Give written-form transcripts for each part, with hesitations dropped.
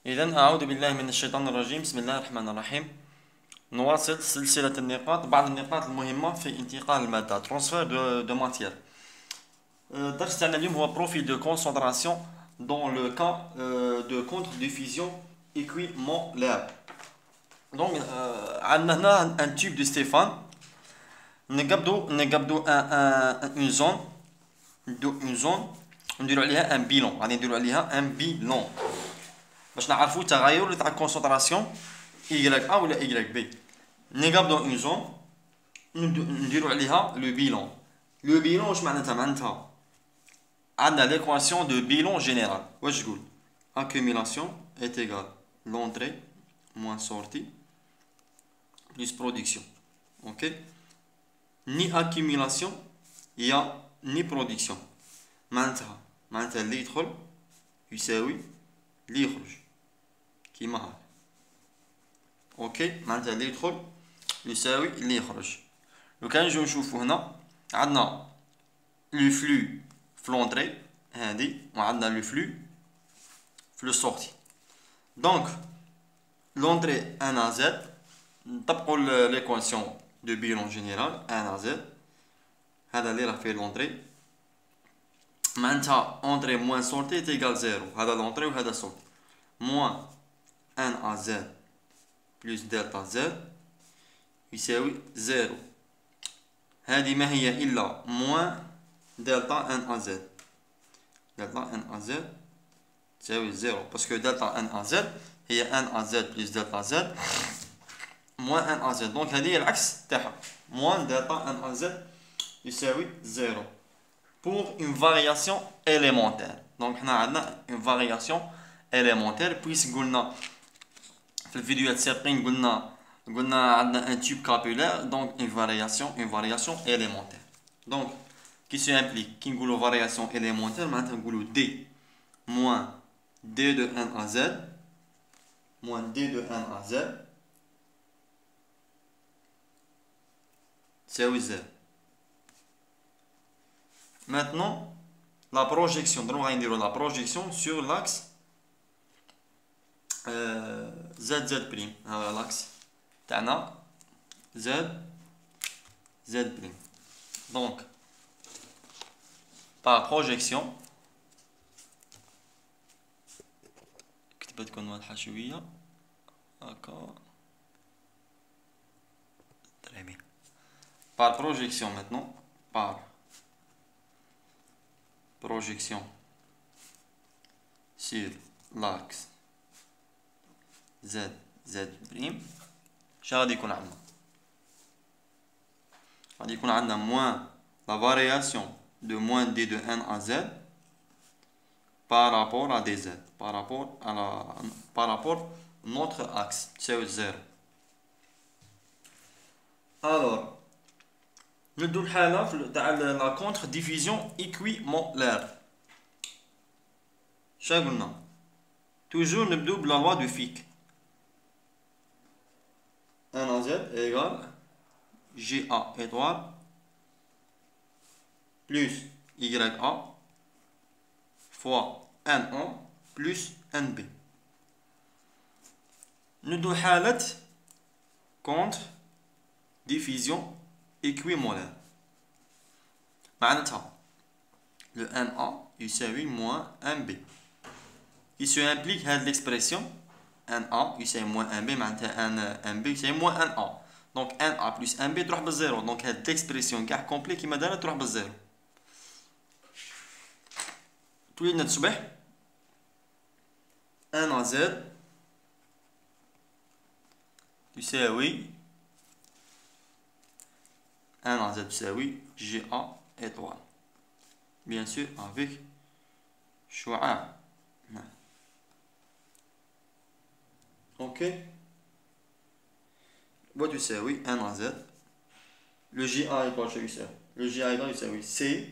إذن أعوذ بالله من الشيطان الرجيم. بسم الله الرحمن الرحيم. نواصل سلسلة النقاط، بعض النقاط المهمة في انتقال المادة transfert de matière. الدرس تاعنا اليوم هو profil de concentration dans le cas de contre-diffusion équimolaire. Donc عندنا هنا un tube de Stéphane. نقبضوا une zone نديرو عليها ان بيلون، غادي نديرو عليها ان بيلون باش نعرفوا التغير تاع الكونسونطراسيون Y A ولا Y B. نقبضوا اون زون نديرو عليها لو بيلون. لو بيلون واش معناتها عندنا ليكواسيون دو بيلون جينيرال. واش تقول؟ accumulation est égal l'entrée moins sortie plus production. Ok, ni accumulation يا ni production. معناتها اللي يدخل يساوي اللي يخرج كيما هاك. اوكي، معناتها اللي يدخل يساوي اللي يخرج. لو كان نجيو نشوفو هنا عندنا لو فلو في لونطري هادي وعندنا لو فلو في لو سورتي. دونك لونطري ان ا زد نطبقو ليكواسيون دو بيلون جينيرال ان ا زد، هذا اللي راه فيه لونطري معناتها انتري موان سورتي تيغال زيرو. هذا لونطري وهذا سورتي. موان ان ا زد بلس دلتا زد يساوي زيرو. هذه ما هي الا موان دلتا ان ا زد. دلتا ان ا زد تساوي زيرو باسكو دلتا ان ا زد هي ان ا زد بلس دلتا زد موان ان ا زد. دونك هذه هي العكس تاعها، موان دلتا ان ا زد يساوي زيرو pour une variation élémentaire. Donc حنا عندنا une variation élémentaire puisque قلنا في الفيديوهات السابقين قلنا عندنا un tube capillaire, donc une variation élémentaire. Donc qui se implique كي نقولوا variation élémentaire معناتها نقولوا d moins d de 1 à z moins d de 1 à z تساوي z. Maintenant, la projection. Donc, on va dire la projection sur l'axe ZZ'. L'axe تاعنا ZZ'. Donc, par projection, كتبت لكم واضحة شوية هكا. Très bien. Par projection maintenant, par projection sur l'axe ZZ'. شنو غادي يكون عندنا؟ غادي يكون عندنا موان لا فارياسيون دو موان دي دو ان ا زد بارابور ا دي زد بارابور نوتر اكس تساوي زيرو. الوغ ندو الحالة تاع لا كونتر ديفيزيون إكويمولار. شا قلنا؟ توجور نبدو بلا لوا دو فيك. ان ا زد ايغال جي ا étoile plus y a fois n a plus n b. ندو حالة كونتر ديفيزيون équimolaire. معناتها le 1A يساوي moins 1B. Il se implique هاد l'expression 1A يساوي moins 1B معناتها 1B يساوي moins 1A. donc 1A plus 1B تروح بالزيرو. donc هاد l'expression كاع كومبلي كيما دارت تروح بالزيرو. تولي لنا تصبح 1AZ يساوي 1 à z تساوي جي ا étoile bien sûr avec شعاع. ok وتساوي 1 à z le جي ا étoile شو يساوي؟ le جي ا étoile يساوي c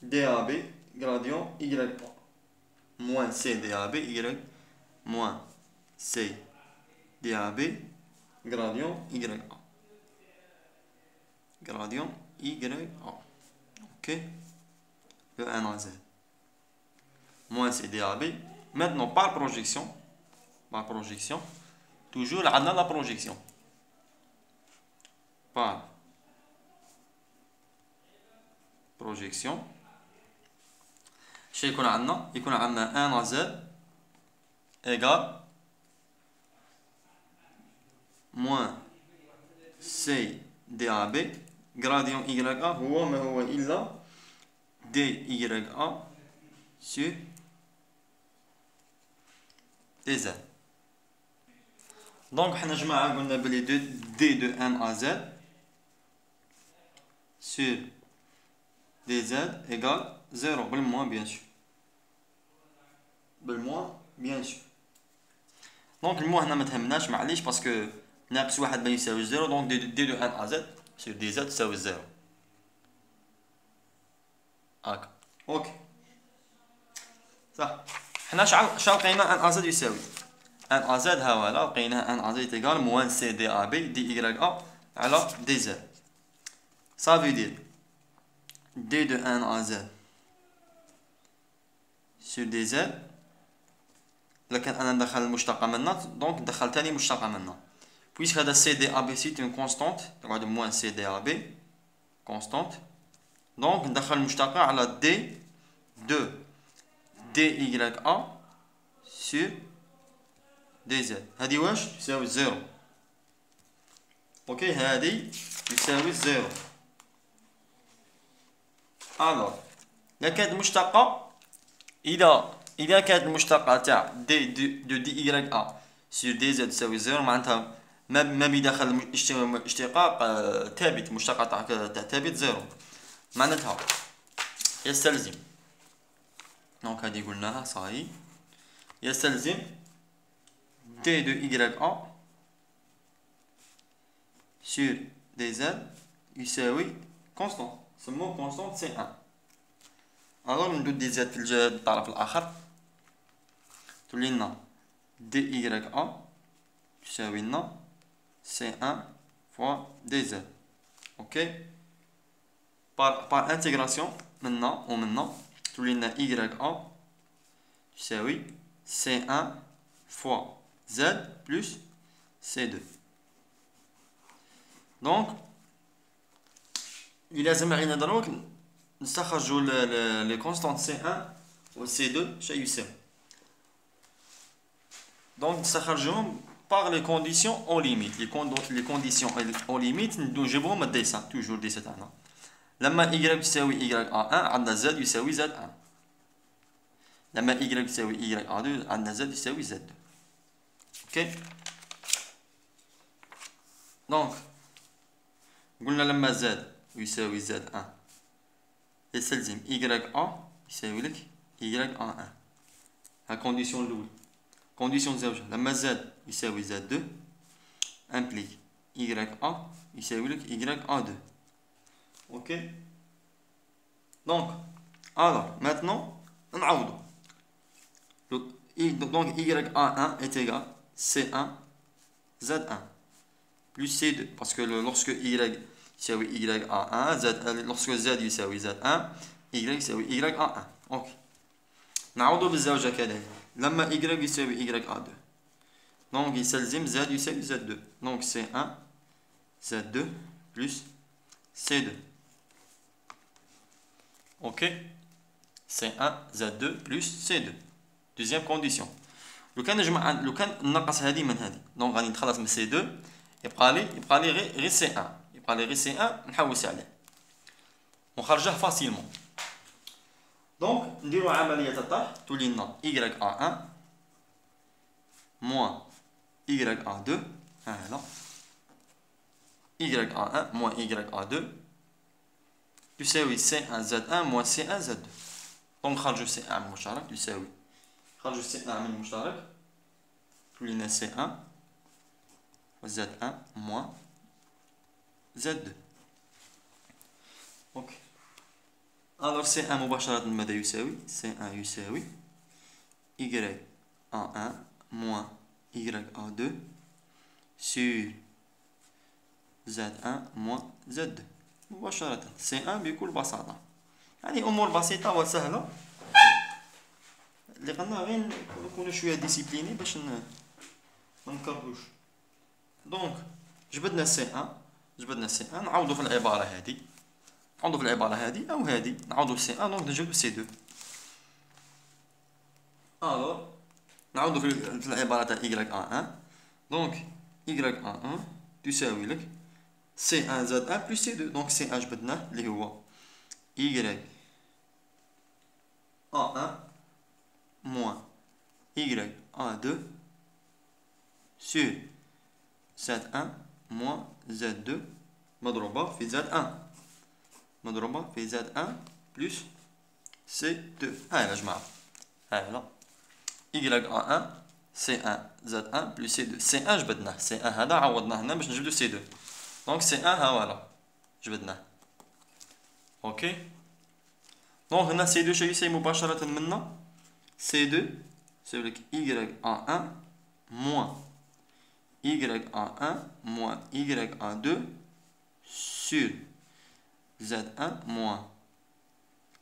dab gradient y a moins c dab y moins c dab gradient y a gradient y a. ok, le 1 à z moins c dab Maintenant, par projection, toujours on a la projection. Par projection, il y a 1 à z égale moins c dAB gradient YA هو ما هو إلا DYA sur DZ. Donc حنا جماعة قلنا بلي D de N à Z sur DZ égale 0 بالموان bien sûr. Donc الموان هنا ما تهمناش معليش باسكو ناقص واحد ما يساوي 0 donc D de N à Z sur DZ تساوي 0. هاكا اوكي صح. حنا شحال لقينا ان ازد يساوي ان ازد ها هو لقينا ان ازد ايكال موان سي دي ا بي دي اي ا على دي زد. Ça veut dire d de 1 à z sur dz. لكن انا ندخل المشتقة منا دونك ندخل ثاني مشتقة منا puisque هذا سي دي ا بي سي une constante تقعد موان سي دي ا بي constante. Donc ندخل المشتقة على d de DYA sur DZ. هذه واش تساوي 0. اوكي هذه تساوي 0. الوغ إذا كانت المشتقة إذا كانت المشتقة تاع دي دو DYA sur DZ تساوي 0 معناتها ما بداخل اشتقاق ثابت مشتقة تاع ثابت 0 معناتها يستلزم. دونك هذه قلناها صاي. يستلزم d de YA sur dz يساوي كونستانت سموه كونستانت سي 1. الوغ ندو دي زد في الطرف الاخر تولي لنا DYA تساوي لنا سي 1 فوا دي زد. اوكي بار انتيغراسيون منا ومنا تولي لنا YA تساوي C1 fois Z plus C2. دونك يلازم علينا دروك نستخرجوا لي كونستانت C1 و C2 شا يساوي. دونك نستخرجوهم par les conditions en limite. Les conditions en limite نجيبوهم الديسان توجور ديسان تاعنا. لما y تساوي YA1 عندنا Z يساوي Z1. لما y يساوي YA2 عندنا Z يساوي Z2. اوكي دونك قلنا لما Z يساوي Z1 يستلزم YA يساوي لك YA1. ها كونديسيون الاول. كونديسيون زوجة لما Z يساوي Z2 امبليك YA يساوي لك YA2. اوكي دونك alors maintenant نعوضو. Donc YA1 est égal C1 Z1 plus C2 parce que lorsque Y يساوي YA1 lorsque Z يساوي Z1 Y يساوي YA1. اوكي نعوضو بالزوجة كذلك. لما Y يساوي YA2 donc يستلزم Z يساوي Z2 donc C1 Z2 plus C2. ok C1 Z2 plus C2. deuxième condition. لو كان نقص هذه من هذه دونك غادي نتخلص من C2 يبقى لي غير C1 نحوس عليه ونخرجه فاسيلمون. دونك نديرو عملية الطرح تولي لنا YA1 moins YA2 هنا YA1 moins YA2 يساوي C1 Z1 moins C1 Z2. دونك نخرجو C1 من المشترك يساوي خرجوا C1 من المشترك تولي لنا C1 و Z1 moins Z2. اوكي alors C1 مباشرة ماذا يساوي؟ C1 يساوي YA1 moins YA2 sur Z1 moins Z2 مباشرة. C1 بكل بساطة يعني أمور بسيطة وسهلة اللي قلنا غير نكونوا شويه ديسيبليني باش ما نكرهوش. دونك جبدنا سي ان، جبدنا سي ان، نعوضوا في العباره هذه، نعوضوا في العباره هذه او هذه، نعوضوا في سي ان دونك نجبدوا سي 2. الوغ نعوضوا في العباره تاع y ان 1 دونك y ان 1 تساوي لك سي 1 زائد 1 بلس سي 2. دونك سي 1 جبدناه اللي هو y ان 1 moins y en 2 sur z1 moins z2 مضروبة في z1 مضروبة في z1 plus c2. هاي يا جماعة، هاي لا y en 1 c1 z1 plus c2. c1 جبدناه، c1 هذا عوضناه هنا باش نجبدو c2 دونك c1 ها فوالا جبدناه. اوكي دونك هنا c2 شو يساوي مباشرة منا C2, c'est avec y en 1 moins y en 1 moins y en 2 sur z1 moins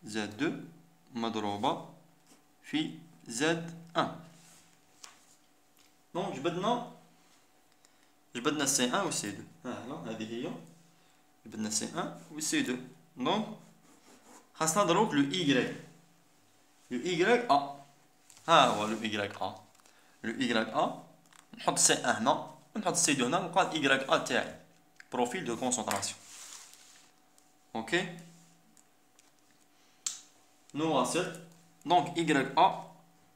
z2 مضروبة في z1. donc جبدنا C1 و C2. هذه هي جبدنا C1 و C2. donc خاصنا دروك لو y a. ها هو لو y a، لو y a نحط C1 هنا ونحط C2 هنا ونلقى y a تاعي بروفيل دو كونسونطراسيون. اوكي نواصل. دونك y a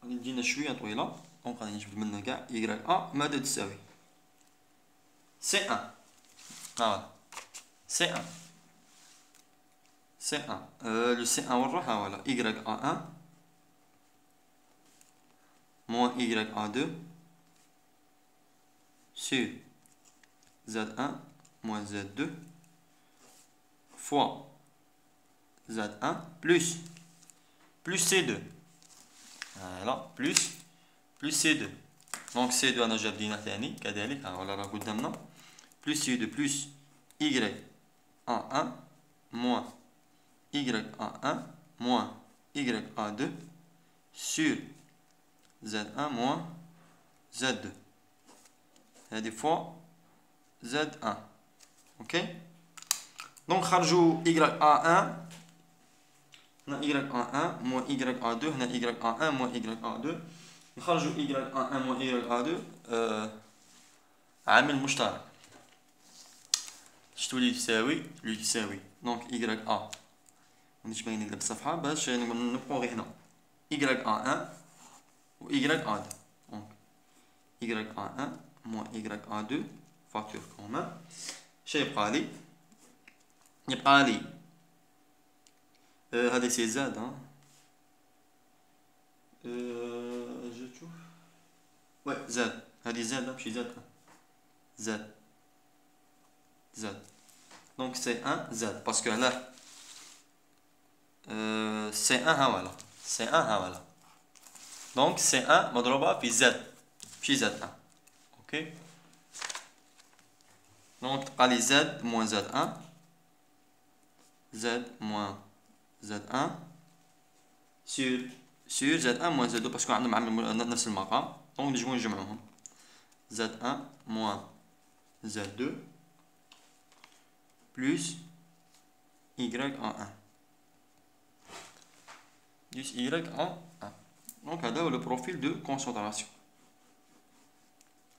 غادي تجينا شويه طويله دونك غادي نجبد منها كاع y a ماذا تساوي C1. ها C1 لو C1 وين راح؟ ها فوالا y a 1 moins y en 2 sur z1 moins z2 fois z1 plus c2. voilà plus c2. donc c2 انا جابدينه ثاني كذلك ها ولا راه قدامنا plus c2 plus y en 1 moins y en 1 moins y en 2 sur z1 moins z2 هذه فوا z1. اوكي دونك خرجوا y a1 هنا y a1 moins y a2 هنا y a1 moins y a2 نخرجوا y a1 moins y a2 عامل مشترك شتولي تساوي لو تساوي دونك y a مانيش باين لك الصفحه باش نبقاو غير هنا y a1 و y a2 donc y a1 moins y a2 facture commun. شنو يبقى لي؟ يبقى لي هذه سي زاد جو تشوف وي زاد هذه زاد ماشي زاد دونك سي 1 زاد باسكو علاه سي 1 ها فوالا سي 1 ها فوالا دونك سي 1 مضروبة في زد ماشي زد 1. اوكي دونك تبقى لي زد موان زد 1 زد موان زد 1 سور زد 1 موان زد 2 باسكو عندهم عامل نفس المقام دونك نجمو نجمعوهم زد 1 موان زد 2 بلس y en 1 plus y en 1. donc هذا هو le profil de concentration.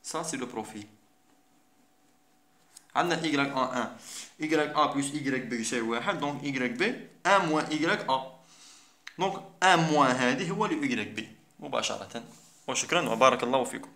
ça c'est le profil. عندنا y en 1 y a plus y b يساوي 1 donc y b 1 moins y a donc 1 moins هذه هو ل y b مباشرة. وشكرا وبارك الله فيكم.